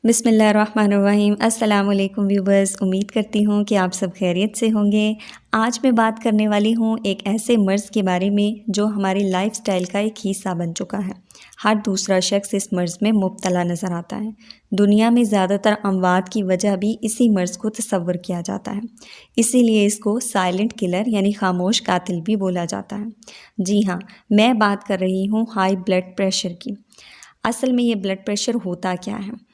بسم اللہ الرحمن الرحیم۔ السلام علیکم ویورز، امید کرتی ہوں کہ آپ سب خیریت سے ہوں گے۔ آج میں بات کرنے والی ہوں ایک ایسے مرض کے بارے میں جو ہماری لائف سٹائل کا ایک حصہ بن چکا ہے۔ ہر دوسرا شخص اس مرض میں مبتلا نظر آتا ہے۔ دنیا میں زیادہ تر اموات کی وجہ بھی اسی مرض کو تصور کیا جاتا ہے، اسی لیے اس کو سائلنٹ کلر یعنی خاموش قاتل بھی بولا جاتا ہے۔ جی ہاں، میں بات کر رہی ہوں ہائی بلڈ پریشر کی۔ اصل میں یہ بلڈ پریشر ہوتا کیا ہے؟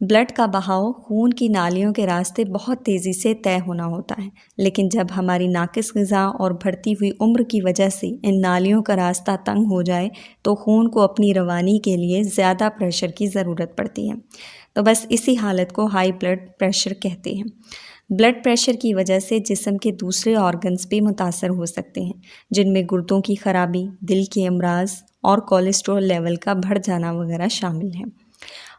بلڈ کا بہاؤ خون کی نالیوں کے راستے بہت تیزی سے طے ہونا ہوتا ہے، لیکن جب ہماری ناقص غذا اور بڑھتی ہوئی عمر کی وجہ سے ان نالیوں کا راستہ تنگ ہو جائے تو خون کو اپنی روانی کے لیے زیادہ پریشر کی ضرورت پڑتی ہے۔ تو بس اسی حالت کو ہائی بلڈ پریشر کہتے ہیں۔ بلڈ پریشر کی وجہ سے جسم کے دوسرے آرگنز بھی متاثر ہو سکتے ہیں، جن میں گردوں کی خرابی، دل کے امراض اور کولیسٹرول لیول کا بڑھ جانا وغیرہ شامل ہیں۔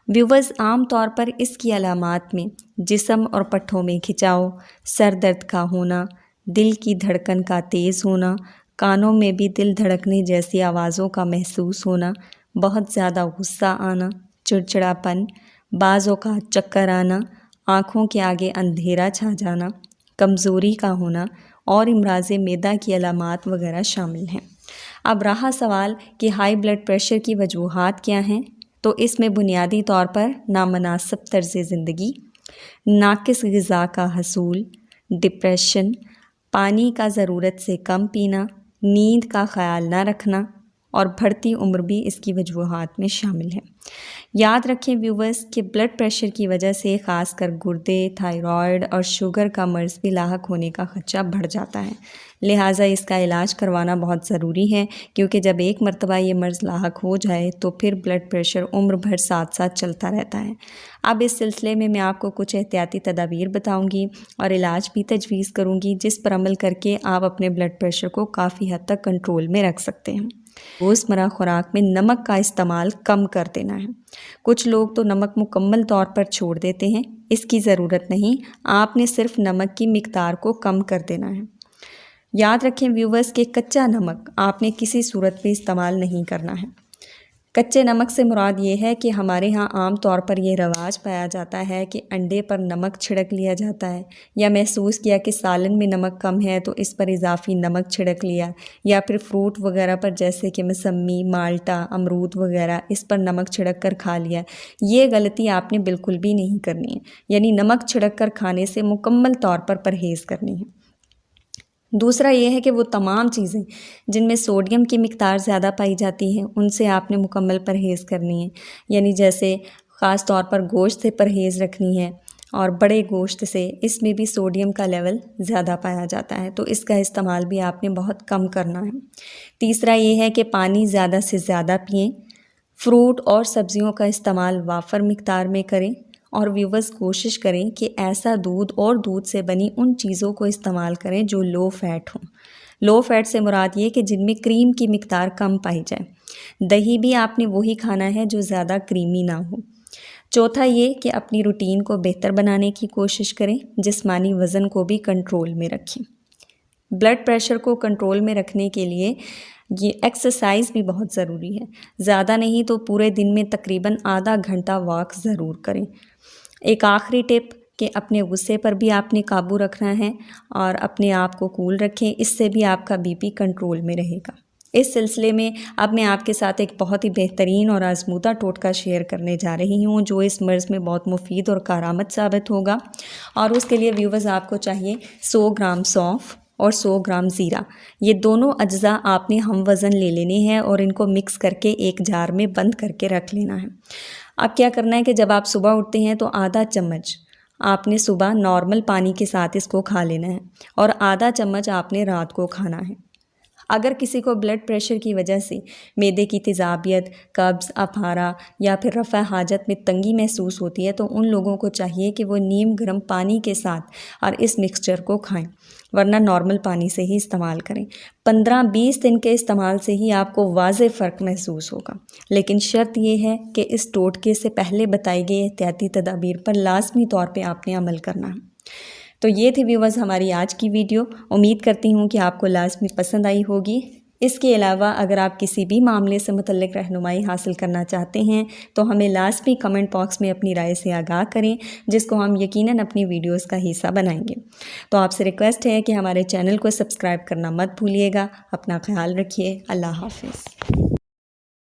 ویورز، عام طور پر اس کی علامات میں جسم اور پٹھوں میں کھچاؤ، سر درد کا ہونا، دل کی دھڑکن کا تیز ہونا، کانوں میں بھی دل دھڑکنے جیسی آوازوں کا محسوس ہونا، بہت زیادہ غصہ آنا، چڑچڑاپن، بعض اوقات چکر آنا، آنکھوں کے آگے اندھیرا چھا جانا، کمزوری کا ہونا اور امراض معدہ کی علامات وغیرہ شامل ہیں۔ اب رہا سوال کہ ہائی بلڈ پریشر کی وجوہات کیا ہیں، تو اس میں بنیادی طور پر نامناسب طرز زندگی، ناقص غذا کا حصول، ڈپریشن، پانی کا ضرورت سے کم پینا، نیند کا خیال نہ رکھنا اور بڑھتی عمر بھی اس کی وجوہات میں شامل ہے۔ یاد رکھیں ویورز کہ بلڈ پریشر کی وجہ سے خاص کر گردے، تھائرائیڈ اور شوگر کا مرض بھی لاحق ہونے کا خدشہ بڑھ جاتا ہے، لہٰذا اس کا علاج کروانا بہت ضروری ہے، کیونکہ جب ایک مرتبہ یہ مرض لاحق ہو جائے تو پھر بلڈ پریشر عمر بھر ساتھ ساتھ چلتا رہتا ہے۔ اب اس سلسلے میں آپ کو کچھ احتیاطی تدابیر بتاؤں گی اور علاج بھی تجویز کروں گی، جس پر عمل کر کے آپ اپنے بلڈ پریشر کو کافی حد تک کنٹرول میں رکھ سکتے ہیں۔ روزمرہ خوراک میں نمک کا استعمال کم کر دینا ہے۔ کچھ لوگ تو نمک مکمل طور پر چھوڑ دیتے ہیں، اس کی ضرورت نہیں، آپ نے صرف نمک کی مقدار کو کم کر دینا ہے۔ یاد رکھیں ویورز کہ کچا نمک آپ نے کسی صورت میں استعمال نہیں کرنا ہے۔ کچے نمک سے مراد یہ ہے کہ ہمارے ہاں عام طور پر یہ رواج پایا جاتا ہے کہ انڈے پر نمک چھڑک لیا جاتا ہے، یا محسوس کیا کہ سالن میں نمک کم ہے تو اس پر اضافی نمک چھڑک لیا، یا پھر فروٹ وغیرہ پر جیسے کہ موسمی، مالٹا، امرود وغیرہ اس پر نمک چھڑک کر کھا لیا۔ یہ غلطی آپ نے بالکل بھی نہیں کرنی ہے، یعنی نمک چھڑک کر کھانے سے مکمل طور پر پرہیز کرنی ہے۔ دوسرا یہ ہے کہ وہ تمام چیزیں جن میں سوڈیم کی مقدار زیادہ پائی جاتی ہے ان سے آپ نے مکمل پرہیز کرنی ہے، یعنی جیسے خاص طور پر گوشت سے پرہیز رکھنی ہے، اور بڑے گوشت سے اس میں بھی سوڈیم کا لیول زیادہ پایا جاتا ہے، تو اس کا استعمال بھی آپ نے بہت کم کرنا ہے۔ تیسرا یہ ہے کہ پانی زیادہ سے زیادہ پئیں، فروٹ اور سبزیوں کا استعمال وافر مقدار میں کریں، اور ویورز کوشش کریں کہ ایسا دودھ اور دودھ سے بنی ان چیزوں کو استعمال کریں جو لو فیٹ ہوں۔ لو فیٹ سے مراد یہ کہ جن میں کریم کی مقدار کم پائی جائے۔ دہی بھی آپ نے وہی کھانا ہے جو زیادہ کریمی نہ ہو۔ چوتھا یہ کہ اپنی روٹین کو بہتر بنانے کی کوشش کریں، جسمانی وزن کو بھی کنٹرول میں رکھیں۔ بلڈ پریشر کو کنٹرول میں رکھنے کے لیے یہ ایکسرسائز بھی بہت ضروری ہے، زیادہ نہیں تو پورے دن میں تقریباً آدھا گھنٹہ واک ضرور کریں۔ ایک آخری ٹپ کہ اپنے غصے پر بھی آپ نے قابو رکھنا ہے اور اپنے آپ کو کول رکھیں، اس سے بھی آپ کا بی پی کنٹرول میں رہے گا۔ اس سلسلے میں اب میں آپ کے ساتھ ایک بہت ہی بہترین اور آزمودہ ٹوٹکا شیئر کرنے جا رہی ہوں جو اس مرض میں بہت مفید اور کارآمد ثابت ہوگا، اور اس کے لیے ویورز آپ کو چاہیے 100 گرام سونف اور 100 گرام زیرہ، یہ دونوں اجزاء آپ نے ہم وزن لے لینے ہیں اور ان کو مکس کر کے ایک جار میں بند کر کے رکھ لینا ہے۔ اب کیا کرنا ہے کہ جب آپ صبح اٹھتے ہیں تو آدھا چمچ آپ نے صبح نارمل پانی کے ساتھ اس کو کھا لینا ہے، اور آدھا چمچ آپ نے رات کو کھانا ہے۔ اگر کسی کو بلڈ پریشر کی وجہ سے معدے کی تیزابیت، قبض، اپارہ یا پھر رفع حاجت میں تنگی محسوس ہوتی ہے تو ان لوگوں کو چاہیے کہ وہ نیم گرم پانی کے ساتھ اور اس مکسچر کو کھائیں، ورنہ نارمل پانی سے ہی استعمال کریں۔ 15-20 دن کے استعمال سے ہی آپ کو واضح فرق محسوس ہوگا، لیکن شرط یہ ہے کہ اس ٹوٹکے سے پہلے بتائی گئی احتیاطی تدابیر پر لازمی طور پہ آپ نے عمل کرنا ہے۔ تو یہ تھی ویورز ہماری آج کی ویڈیو، امید کرتی ہوں کہ آپ کو لازمی پسند آئی ہوگی۔ اس کے علاوہ اگر آپ کسی بھی معاملے سے متعلق رہنمائی حاصل کرنا چاہتے ہیں تو ہمیں لازمی کمنٹ باکس میں اپنی رائے سے آگاہ کریں، جس کو ہم یقیناً اپنی ویڈیوز کا حصہ بنائیں گے۔ تو آپ سے ریکویسٹ ہے کہ ہمارے چینل کو سبسکرائب کرنا مت بھولیے گا۔ اپنا خیال رکھیے۔ اللہ حافظ۔